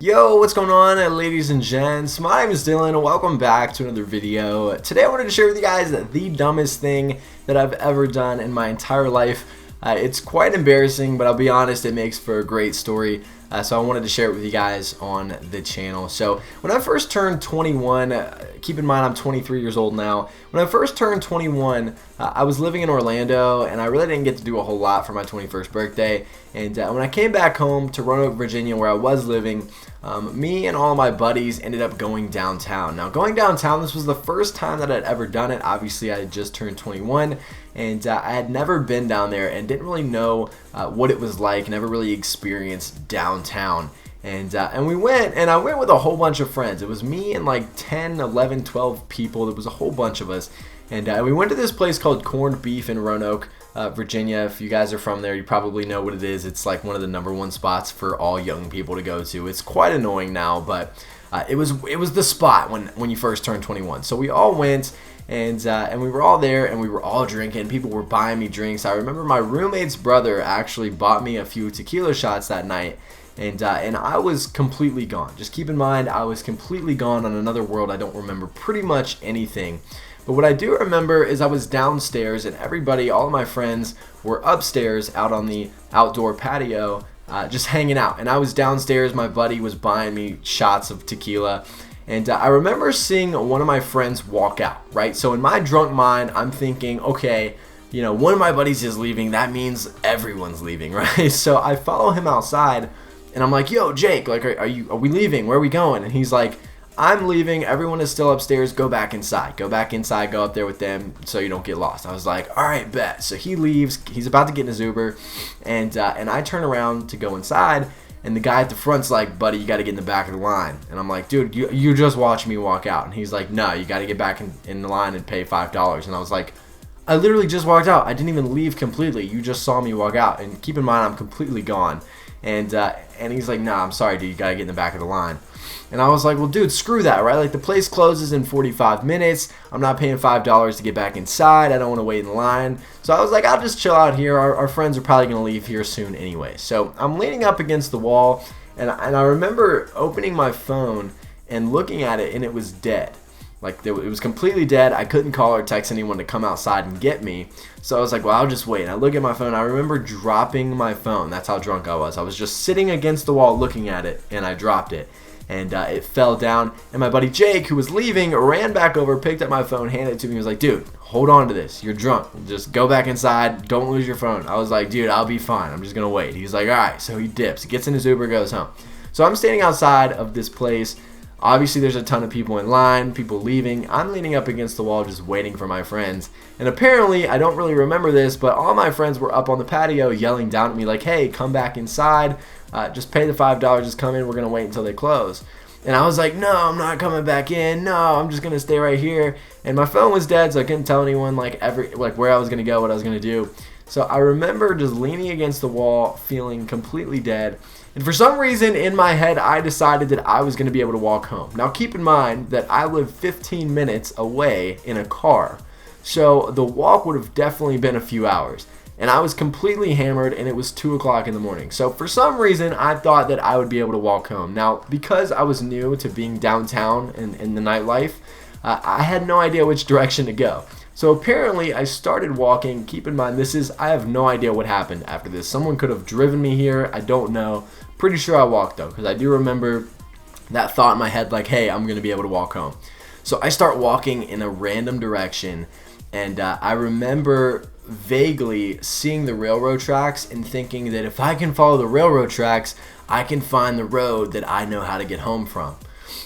Yo, what's going on, ladies and gents? My name is Dylan. Welcome back to another video. Today I wanted to share with you guys the dumbest thing that I've ever done in my entire life. It's quite embarrassing, but I'll be honest, it makes for a great story. So I wanted to share it with you guys on the channel. So when I first turned 21, keep in mind I'm 23 years old now. When I first turned 21, I was living in Orlando, and I really didn't get to do a whole lot for my 21st birthday. And when I came back home to Roanoke, Virginia, where I was living, me and all of my buddies ended up going downtown. Now, going downtown, this was the first time that I'd ever done it. Obviously, I had just turned 21, and I had never been down there and didn't really know what it was like. Never really experienced downtown. And we went, and I went with a whole bunch of friends. It was me and like 10, 11, 12 people. There was a whole bunch of us. And we went to this place called Corned Beef in Roanoke, Virginia. If you guys are from there, you probably know what it is. It's like one of the #1 spots for all young people to go to. It's quite annoying now, but it was the spot when you first turned 21. So we all went, and we were all there, and we were all drinking. People were buying me drinks. I remember my roommate's brother actually bought me a few tequila shots that night. And I was completely gone. Just keep in mind, I was completely gone on another world. I don't remember pretty much anything. But what I do remember is I was downstairs, and everybody, all of my friends, were upstairs out on the outdoor patio just hanging out. And I was downstairs. My buddy was buying me shots of tequila. And I remember seeing one of my friends walk out, right? So in my drunk mind, I'm thinking, okay, you know, one of my buddies is leaving. That means everyone's leaving, right? So I follow him outside. And I'm like, yo, Jake, like, are we leaving? Where are we going? And he's like, I'm leaving. Everyone is still upstairs. Go back inside. Go back inside. Go up there with them so you don't get lost. I was like, all right, bet. So he leaves. He's about to get in his Uber. And I turn around to go inside. And the guy at the front's like, buddy, you got to get in the back of the line. And I'm like, dude, you just watched me walk out. And he's like, no, you got to get back in the line and pay $5. And I was like, I literally just walked out. I didn't even leave completely. You just saw me walk out. And keep in mind, I'm completely gone. And he's like, nah, I'm sorry, dude, you gotta get in the back of the line. And I was like, well, dude, screw that, right? Like, the place closes in 45 minutes. I'm not paying $5 to get back inside. I don't want to wait in line. So I was like, I'll just chill out here. Our friends are probably gonna leave here soon anyway. So I'm leaning up against the wall, and I remember opening my phone and looking at it, and it was dead. Like, it was completely dead. I couldn't call or text anyone to come outside and get me. So I was like, well, I'll just wait. And I look at my phone. I remember dropping my phone. That's how drunk I was. I was just sitting against the wall looking at it, and I dropped it. And it fell down. And my buddy Jake, who was leaving, ran back over, picked up my phone, handed it to me. He was like, dude, hold on to this. You're drunk. Just go back inside. Don't lose your phone. I was like, dude, I'll be fine. I'm just going to wait. He's like, all right. So he dips. He gets in his Uber, goes home. So I'm standing outside of this place. Obviously, there's a ton of people in line, people leaving. I'm leaning up against the wall just waiting for my friends. And apparently, I don't really remember this, but all my friends were up on the patio yelling down at me like, hey, come back inside. Just pay the $5. Just come in. We're going to wait until they close. And I was like, no, I'm not coming back in. No, I'm just going to stay right here. And my phone was dead, so I couldn't tell anyone like where I was going to go, what I was going to do. So I remember just leaning against the wall, feeling completely dead. And for some reason in my head, I decided that I was going to be able to walk home. Now keep in mind that I live 15 minutes away in a car. So the walk would have definitely been a few hours. And I was completely hammered, and it was 2 o'clock in the morning. So for some reason, I thought that I would be able to walk home. Now, because I was new to being downtown and in the nightlife, I had no idea which direction to go. So apparently I started walking. Keep in mind, I have no idea what happened after this. Someone could have driven me here. I don't know. Pretty sure I walked though, because I do remember that thought in my head like, hey, I'm going to be able to walk home. So I start walking in a random direction, and I remember vaguely seeing the railroad tracks and thinking that if I can follow the railroad tracks, I can find the road that I know how to get home from.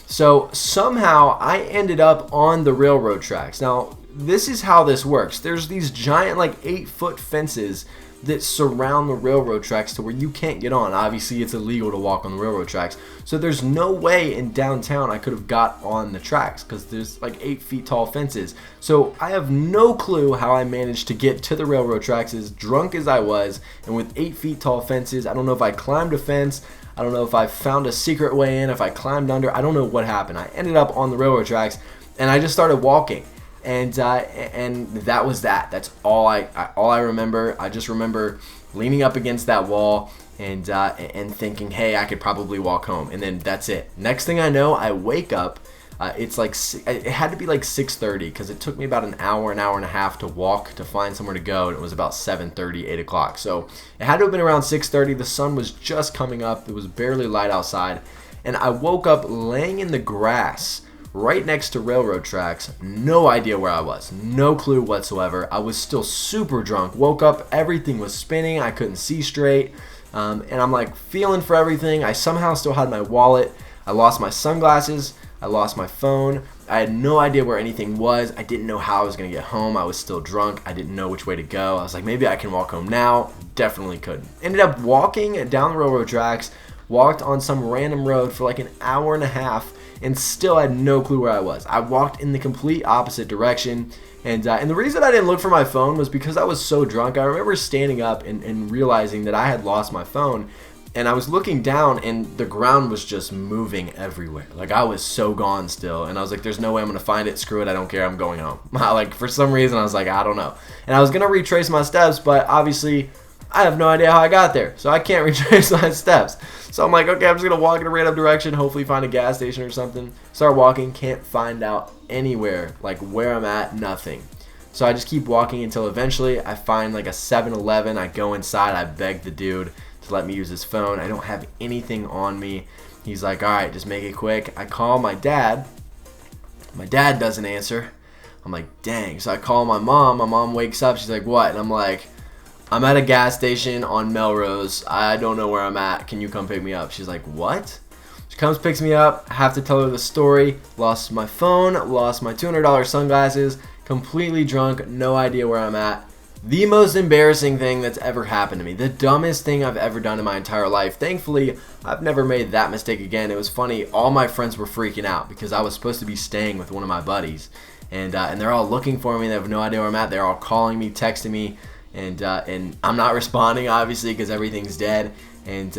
So somehow I ended up on the railroad tracks. Now, this is how this works. There's these giant like 8-foot fences that surround the railroad tracks to where you can't get on. Obviously, it's illegal to walk on the railroad tracks. So there's no way in downtown I could have got on the tracks because there's like 8 feet tall fences. So I have no clue how I managed to get to the railroad tracks as drunk as I was, and with 8 feet tall fences. I don't know if I climbed a fence. I don't know if I found a secret way in, if I climbed under. I don't know what happened. I ended up on the railroad tracks, and I just started walking. And that was that. That's all I remember. I just remember leaning up against that wall and thinking, hey, I could probably walk home, and then that's it. Next thing I know, I wake up. It's like, it had to be like 6:30 because it took me about an hour and a half to walk to find somewhere to go, and it was about 7:30, 8 o'clock. So it had to have been around 6:30. The sun was just coming up. It was barely light outside, and I woke up laying in the grass right next to railroad tracks. No idea where I was. No clue whatsoever. I was still super drunk. Woke up, everything was spinning. I couldn't see straight, and I'm like feeling for everything. I somehow still had my wallet. I lost my sunglasses. I lost my phone. I had no idea where anything was. I didn't know how I was going to get home. I was still drunk. I didn't know which way to go. I was like, maybe I can walk home now. Definitely couldn't. Ended up walking down the railroad tracks, walked on some random road for like an hour and a half, and still had no clue where I was. I walked in the complete opposite direction. And the reason I didn't look for my phone was because I was so drunk. I remember standing up and realizing that I had lost my phone. And I was looking down, and the ground was just moving everywhere. Like, I was so gone still. And I was like, there's no way I'm going to find it. Screw it. I don't care. I'm going home. Like, for some reason, I was like, I don't know. And I was going to retrace my steps, but obviously, I have no idea how I got there. So I can't retrace my steps. So I'm like, okay, I'm just going to walk in a random direction, hopefully find a gas station or something. Start walking. Can't find out anywhere, like where I'm at, nothing. So I just keep walking until eventually I find like a 7-Eleven. I go inside. I beg the dude to let me use his phone. I don't have anything on me. He's like, all right, just make it quick. I call my dad. My dad doesn't answer. I'm like, dang. So I call my mom. My mom wakes up. She's like, what? And I'm like, I'm at a gas station on Melrose. I don't know where I'm at. Can you come pick me up? She's like, what? She comes, picks me up. I have to tell her the story. Lost my phone. Lost my $200 sunglasses. Completely drunk. No idea where I'm at. The most embarrassing thing that's ever happened to me. The dumbest thing I've ever done in my entire life. Thankfully, I've never made that mistake again. It was funny. All my friends were freaking out because I was supposed to be staying with one of my buddies. And they're all looking for me. They have no idea where I'm at. They're all calling me, texting me. And I'm not responding, obviously, because everything's dead. And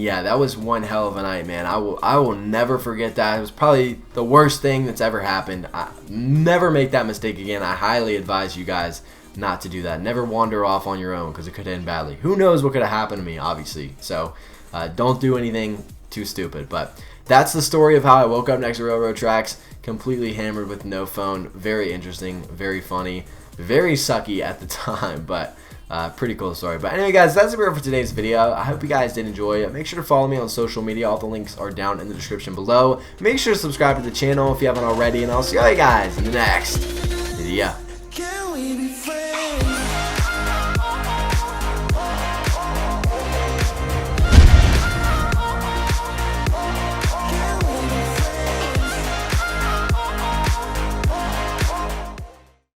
yeah, that was one hell of a night, man. I will never forget that. It was probably the worst thing that's ever happened. Never make that mistake again. I highly advise you guys not to do that. Never wander off on your own because it could end badly. Who knows what could have happened to me, obviously. So don't do anything too stupid. But that's the story of how I woke up next to railroad tracks, completely hammered with no phone. Very interesting, very funny, very sucky at the time, but pretty cool story. But anyway, guys, that's it for today's video. I hope you guys did enjoy it. Make sure to follow me on social media. All the links are down in the description below. Make sure to subscribe to the channel if you haven't already, and I'll see you guys in the next video.